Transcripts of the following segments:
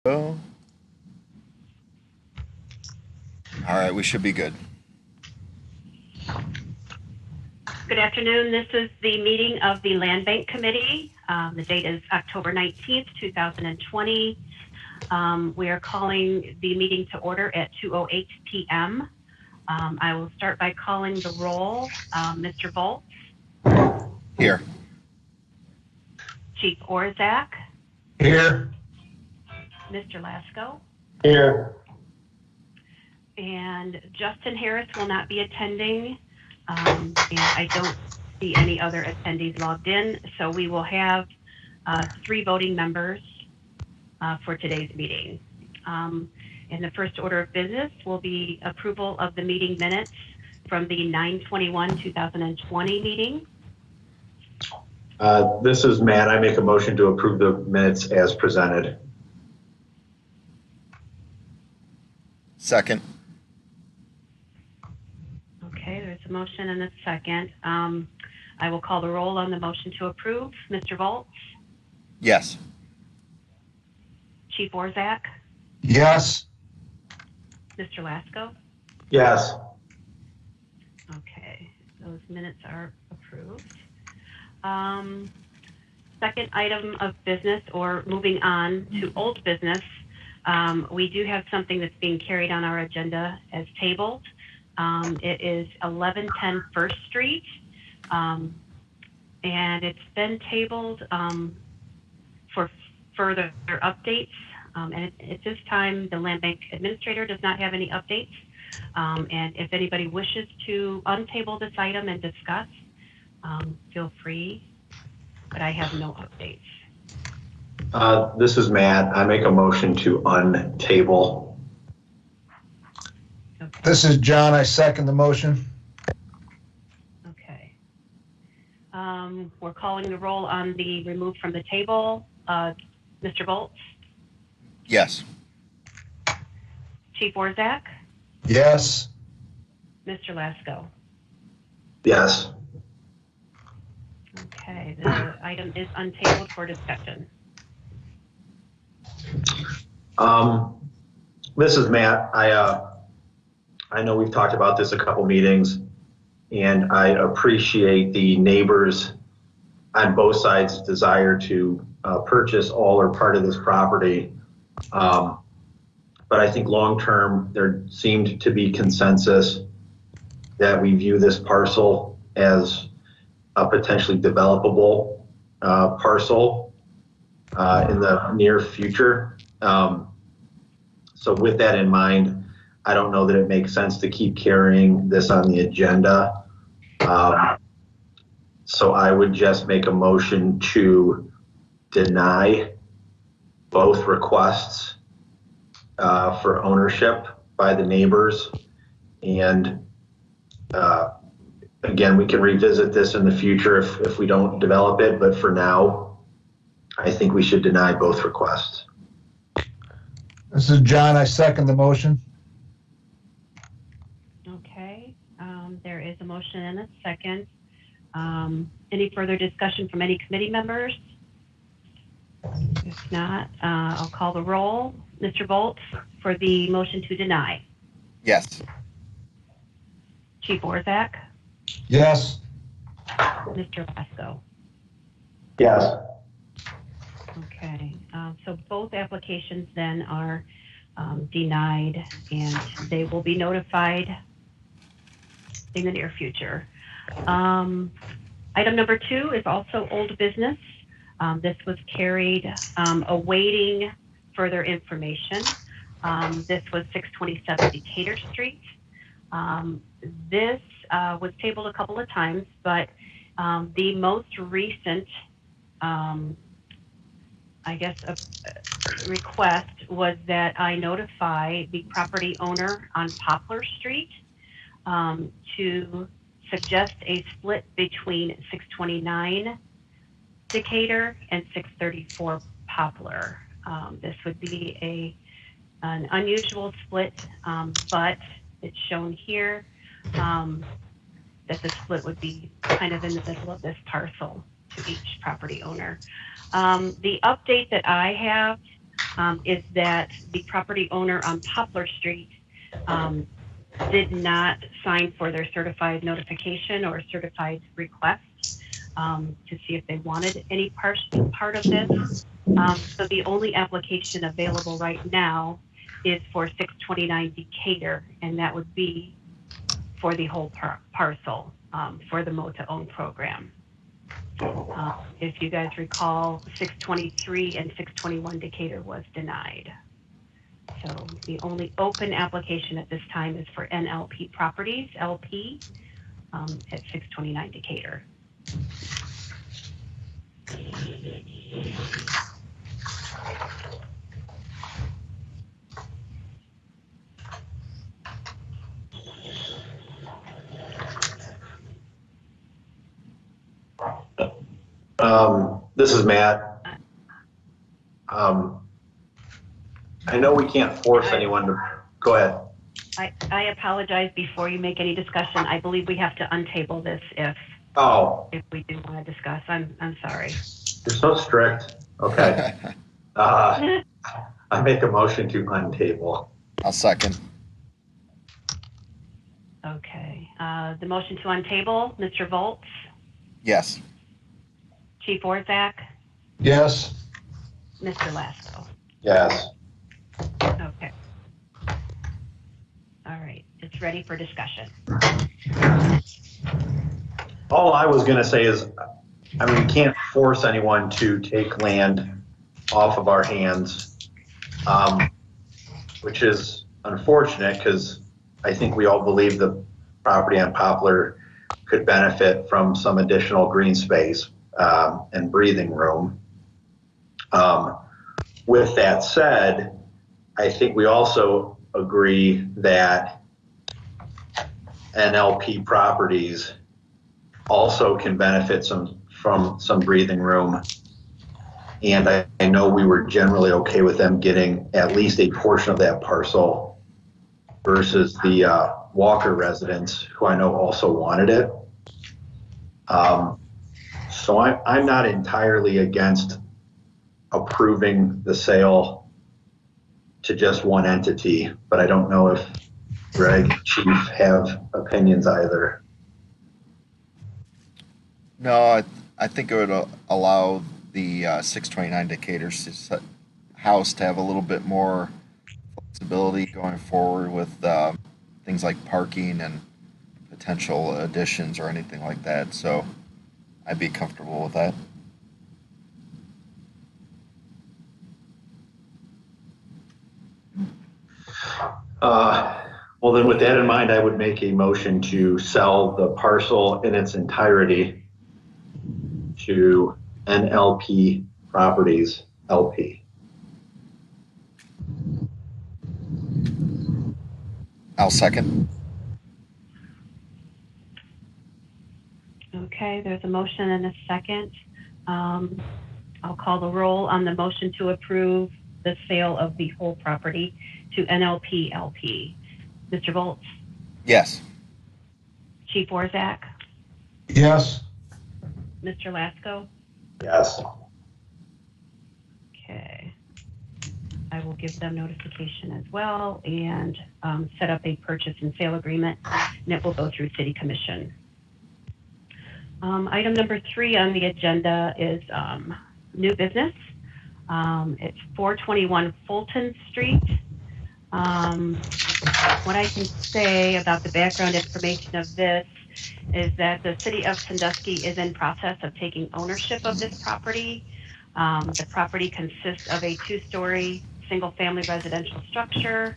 All right, we should be good. Good afternoon. This is the meeting of the Land Bank Committee. The date is October 19th, 2020. We are calling the meeting to order at 2:08 p.m. I will start by calling the roll. Mr. Volz. Here. Chief Orszak. Here. Mr. Lasko. Here. And Justin Harris will not be attending. And I don't see any other attendees logged in. So we will have 3 voting members for today's meeting. And the first order of business will be approval of the meeting minutes from the 9/21/2020 meeting. This is Matt. I make a motion to approve the minutes as presented. Second. Okay, there's a motion and a second. I will call the roll on the motion to approve. Mr. Volz? Yes. Chief Orszak? Yes. Mr. Lasko? Yes. Okay, those minutes are approved. Second item of business, or moving on to old business, we do have something that's being carried on our agenda as tabled. It is 1110 First Street, and it's been tabled for further updates. And at this time, the Land Bank Administrator does not have any updates. And if anybody wishes to untable this item and discuss, feel free, but I have no updates. This is Matt. I make a motion to untable. Okay. This is John. I second the motion. Okay. We're calling the roll on the remove from the table. Mr. Volz? Yes. Chief Orszak? Yes. Mr. Lasko? Yes. Okay, the item is untabled for discussion. This is Matt. I know we've talked about this a couple meetings, and I appreciate the neighbors on both sides' desire to purchase all or part of this property. But I think long-term, there seemed to be consensus that we view this parcel as a potentially developable parcel in the near future. So with that in mind, I don't know that it makes sense to keep carrying this on the agenda. So I would just make a motion to deny both requests for ownership by the neighbors. And again, we can revisit this in the future if we don't develop it, but for now, I think we should deny both requests. This is John. I second the motion. Okay, there is a motion and a second. Any further discussion from any committee members? If not, I'll call the roll. Mr. Volz for the motion to deny. Yes. Chief Orszak? Yes. Mr. Lasko? Yes. Okay, so both applications then are denied, and they will be notified in the near future. Item number 2 is also old business. This was carried awaiting further information. This was 627 Decatur Street. This was tabled a couple of times, but the most recent request was that I notify the property owner on Poplar Street to suggest a split between 629 Decatur and 634 Poplar. This would be an unusual split, but it's shown here that the split would be kind of in the middle of this parcel to each property owner. The update that I have is that the property owner on Poplar Street did not sign for their certified notification or certified request to see if they wanted any part of this. So the only application available right now is for 629 Decatur, and that would be for the whole parcel for the Mo-to-Own program. If you guys recall, 623 and 621 Decatur was denied. So the only open application at this time is for NLP Properties, LP, at 629 Decatur. This is Matt. I know we can't force anyone to, go ahead. I apologize before you make any discussion. I believe we have to untable this if we do want to discuss. I'm sorry. You're so strict. Okay. I make a motion to untable. I'll second. Okay. The motion to untable, Mr. Volz, Yes. Chief Orzak, Yes. Mr. Lasko. Yes. Okay. All right. It's ready for discussion. All I was gonna say is, I mean, we can't force anyone to take land off of our hands, which is unfortunate because I think we all believe the property on Poplar could benefit from some additional green space and breathing room. With that said, I think we also agree that NLP Properties also can benefit from some breathing room. And I know we were generally okay with them getting at least a portion of that parcel versus the Walker residents, who I know also wanted it. So I'm not entirely against approving the sale to just one entity, but I don't know if Greg and Chief have opinions either. No, I think it would allow the 629 Decatur house to have a little bit more flexibility going forward with things like parking and potential additions or anything like that. So I'd be comfortable with that. Well, then with that in mind, I would make a motion to sell the parcel in its entirety to NLP Properties, LP. I'll second. Okay, there's a motion and a second. I'll call the roll on the motion to approve the sale of the whole property to NLP LP. Mr. Volz, Yes. Chief Orzak, Yes. Mr. Lasko. Yes. Okay. I will give them notification as well and set up a purchase and sale agreement, and it will go through City Commission. Item number 3 on the agenda is new business. It's 421 Fulton Street. What I can say about the background information of this is that the City of Sandusky is in process of taking ownership of this property. The property consists of a 2-story single-family residential structure.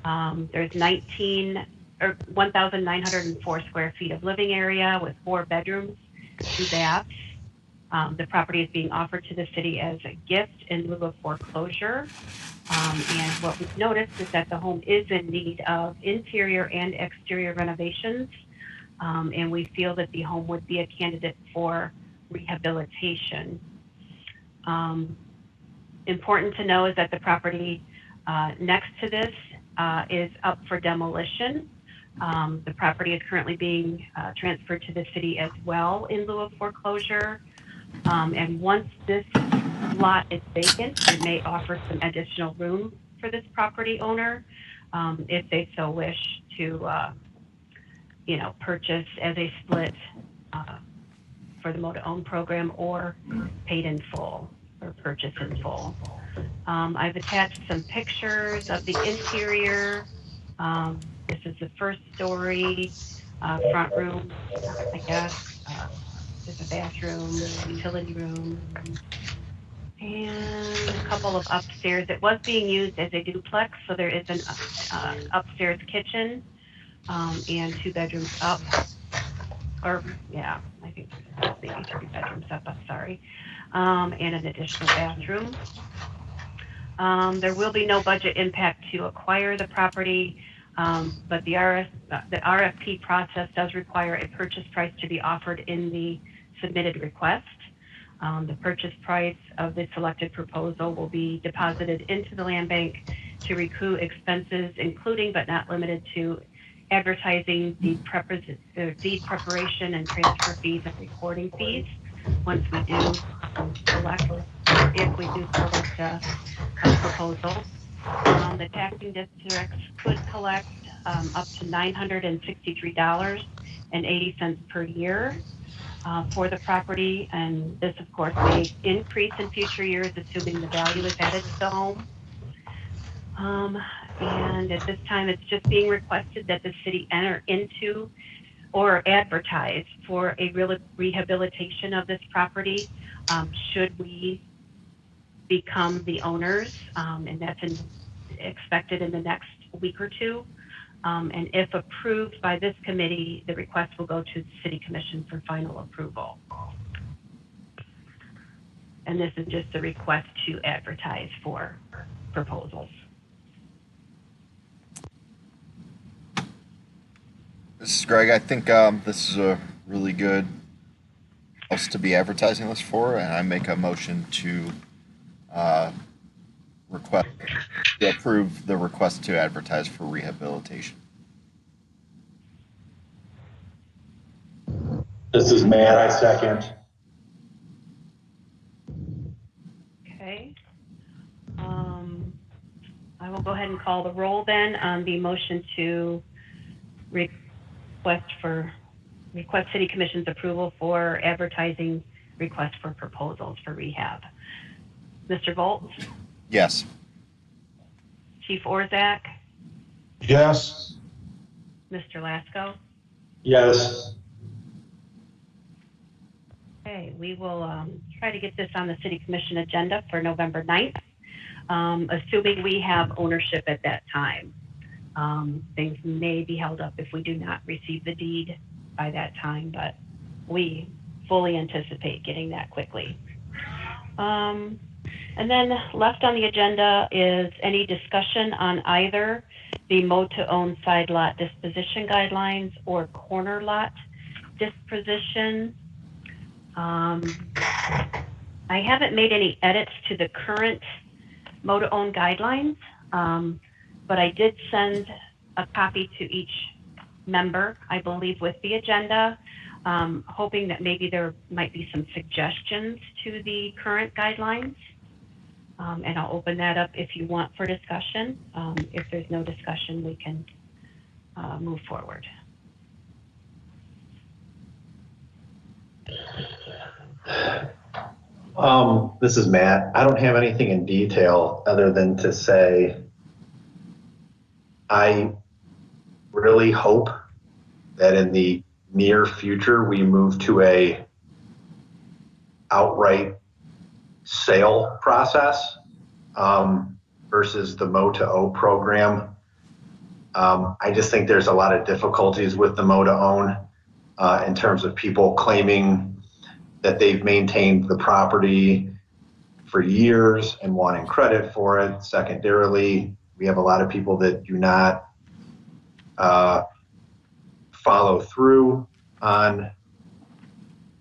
There's 1,904 square feet of living area with 4 bedrooms, 2 baths. The property is being offered to the city as a gift in lieu of foreclosure. And what we've noticed is that the home is in need of interior and exterior renovations. And we feel that the home would be a candidate for rehabilitation. Important to know is that the property next to this is up for demolition. The property is currently being transferred to the city as well in lieu of foreclosure. And once this lot is vacant, it may offer some additional room for this property owner if they so wish to, purchase as a split for the mow-to-own program or paid in full or purchase in full. I've attached some pictures of the interior. This is the first story, front room, I guess. There's a bathroom, utility room, and a couple of upstairs. It was being used as a duplex, so there is an upstairs kitchen and 2 bedrooms up. Or, yeah, I think maybe 3 bedrooms up, I'm sorry. And an additional bathroom. There will be no budget impact to acquire the property, but the RFP process does require a purchase price to be offered in the submitted request. The purchase price of the selected proposal will be deposited into the land bank to recoup expenses, including but not limited to advertising, deed preparation and transfer fees and recording fees. Once we do select, if we do select a proposal, the taxing districts could collect up to $963.80 per year for the property, and this, of course, may increase in future years, assuming the value is added to the home. And at this time, it's just being requested that the city enter into or advertise for a rehabilitation of this property should we become the owners, and that's expected in the next week or two. And if approved by this committee, the request will go to the City Commission for final approval. And this is just a request to advertise for proposals. This is Greg. I think this is a really good house to be advertising this for, and I make a motion to approve the request to advertise for rehabilitation. This is Matt. I second. Okay. I will go ahead and call the roll then on the motion to request City Commission's approval for advertising request for proposals for rehab. Mr. Volz? Yes. Chief Orzak? Yes. Mr. Lasko? Yes. Okay, we will try to get this on the City Commission agenda for November 9th, assuming we have ownership at that time. Things may be held up if we do not receive the deed by that time, but we fully anticipate getting that quickly. And then left on the agenda is any discussion on either the mow-to-own side lot disposition guidelines or corner lot disposition. I haven't made any edits to the current mow-to-own guidelines, but I did send a copy to each member, I believe, with the agenda, hoping that maybe there might be some suggestions to the current guidelines. And I'll open that up if you want for discussion. If there's no discussion, we can move forward. This is Matt. I don't have anything in detail other than to say I really hope that in the near future we move to a outright sale process versus the mow-to-own program. I just think there's a lot of difficulties with the mow-to-own in terms of people claiming that they've maintained the property for years and wanting credit for it. Secondarily, we have a lot of people that do not follow through on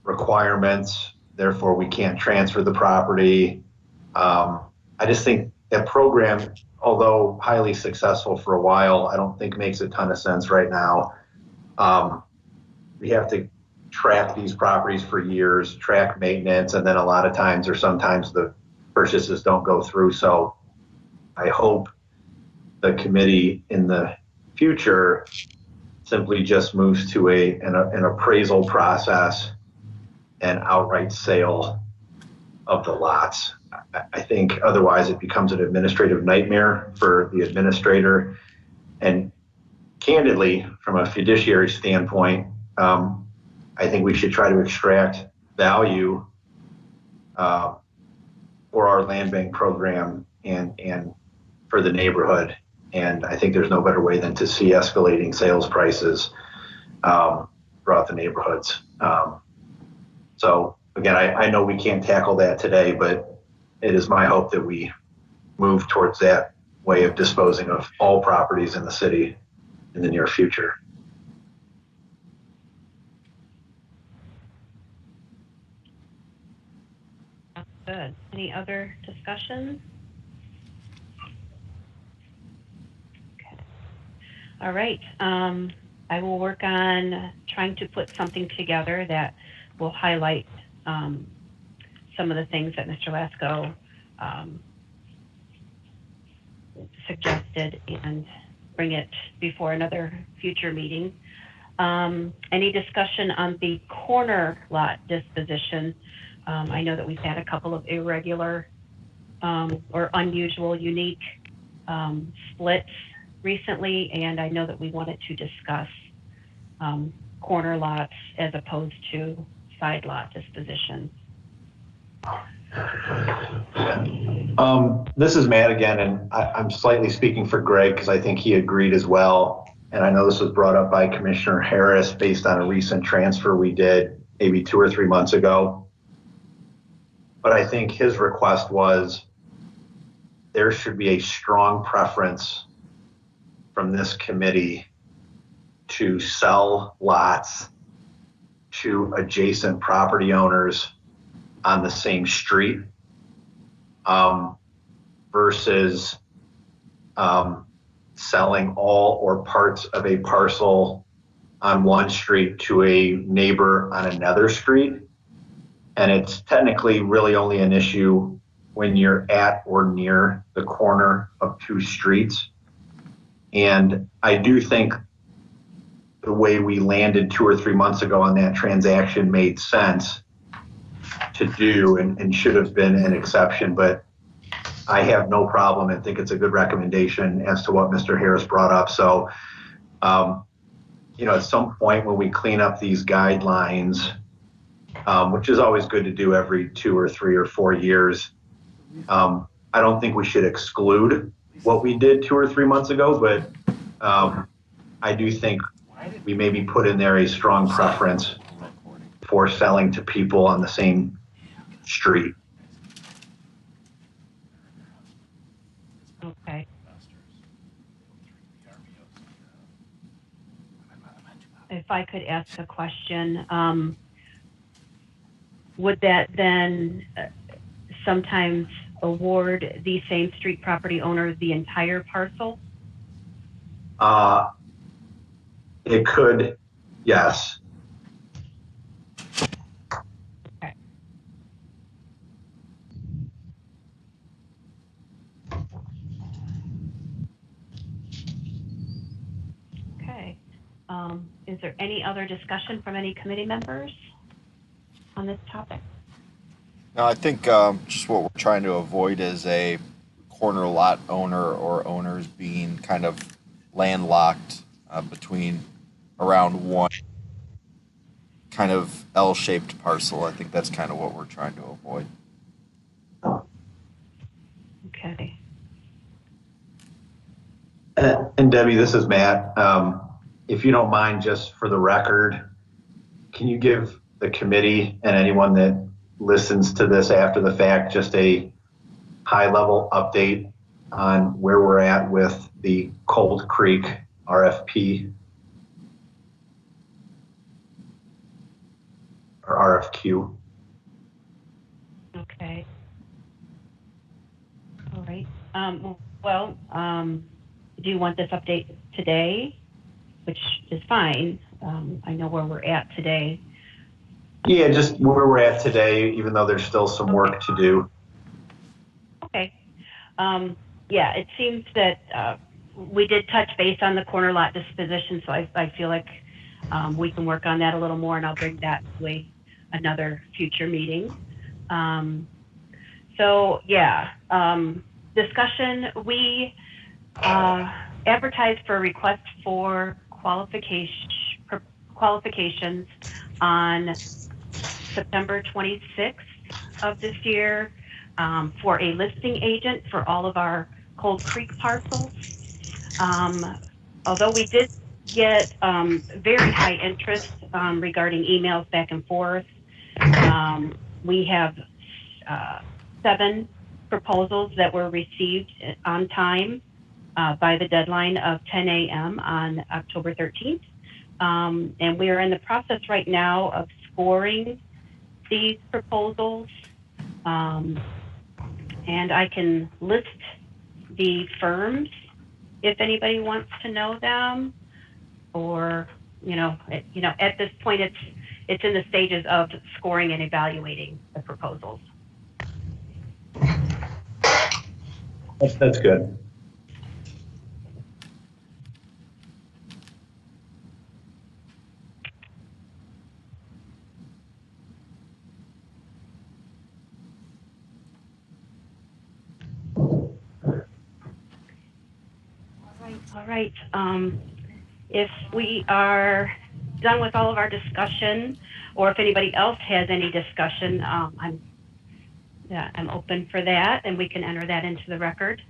requirements. Therefore, we can't transfer the property. I just think that program, although highly successful for a while, I don't think makes a ton of sense right now. We have to track these properties for years, track maintenance, and then a lot of times or sometimes the purchases don't go through. So I hope the committee in the future simply just moves to an appraisal process and outright sale of the lots. I think otherwise it becomes an administrative nightmare for the administrator. And candidly, from a fiduciary standpoint, I think we should try to extract value for our land bank program and for the neighborhood. And I think there's no better way than to see escalating sales prices throughout the neighborhoods. So again, I know we can't tackle that today, but it is my hope that we move towards that way of disposing of all properties in the city in the near future. Good. Any other discussion? Okay. All right. I will work on trying to put something together that will highlight some of the things that Mr. Lasko suggested and bring it before another future meeting. Any discussion on the corner lot disposition? I know that we've had a couple of irregular or unusual, unique splits recently, and I know that we wanted to discuss corner lots as opposed to side lot disposition. This is Matt again, and I'm slightly speaking for Greg because I think he agreed as well. And I know this was brought up by Commissioner Harris based on a recent transfer we did maybe 2 or 3 months ago. But I think his request was there should be a strong preference from this committee to sell lots to adjacent property owners on the same street versus selling all or parts of a parcel on one street to a neighbor on another street. And it's technically really only an issue when you're at or near the corner of 2 streets. And I do think the way we landed 2 or 3 months ago on that transaction made sense to do and should have been an exception. But I have no problem and think it's a good recommendation as to what Mr. Harris brought up. So, at some point when we clean up these guidelines, which is always good to do every 2 or 3 or 4 years, I don't think we should exclude what we did 2 or 3 months ago, but I do think we maybe put in there a strong preference for selling to people on the same street. Okay. If I could ask a question, would that then sometimes award the same street property owner the entire parcel? It could, yes. Okay. Okay. Is there any other discussion from any committee members on this topic? No, I think just what we're trying to avoid is a corner lot owner or owners being kind of landlocked between around one kind of L-shaped parcel. I think that's kind of what we're trying to avoid. Okay. And Debbie, this is Matt. If you don't mind, just for the record, can you give the committee and anyone that listens to this after the fact just a high-level update on where we're at with the Cold Creek RFP or RFQ? Okay. All right. Do you want this update today? Which is fine. I know where we're at today. Yeah, just where we're at today, even though there's still some work to do. Yeah, it seems that we did touch base on the corner lot disposition, so I feel like we can work on that a little more, and I'll bring that to another future meeting. So yeah, discussion, we advertised for requests for qualifications on September 26th of this year for a listing agent for all of our Cold Creek parcels. Although we did get very high interest regarding emails back and forth, we have 7 proposals that were received on time by the deadline of 10 a.m. on October 13th. And we are in the process right now of scoring these proposals. And I can list the firms if anybody wants to know them, or, at this point, it's in the stages of scoring and evaluating the proposals. That's good. All right. If we are done with all of our discussion, or if anybody else has any discussion, I'm open for that, and we can enter that into the record.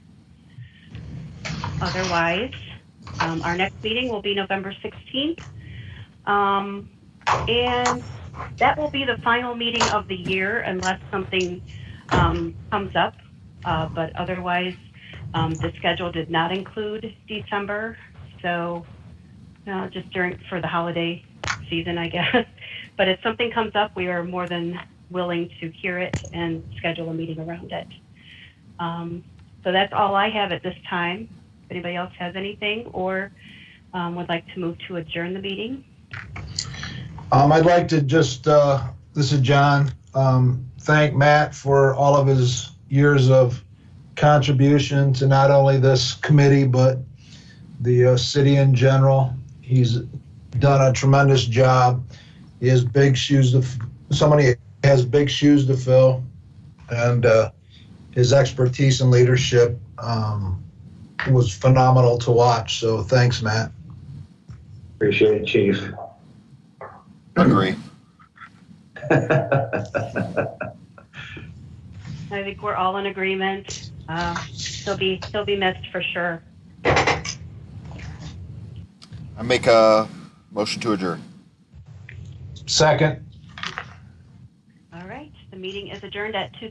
Otherwise, our next meeting will be November 16th, and that will be the final meeting of the year unless something comes up. But otherwise, the schedule did not include December, so just for the holiday season, I guess. But if something comes up, we are more than willing to hear it and schedule a meeting around it. So that's all I have at this time. If anybody else has anything, or would like to move to adjourn the meeting. I'd like to just, this is John, thank Matt for all of his years of contribution to not only this committee, but the city in general. He's done a tremendous job. He has big shoes somebody has big shoes to fill, and his expertise and leadership was phenomenal to watch. So thanks, Matt. Appreciate it, Chief. Agree. I think we're all in agreement. He'll be missed for sure. I make a motion to adjourn. Second. All right, the meeting is adjourned at 2:30.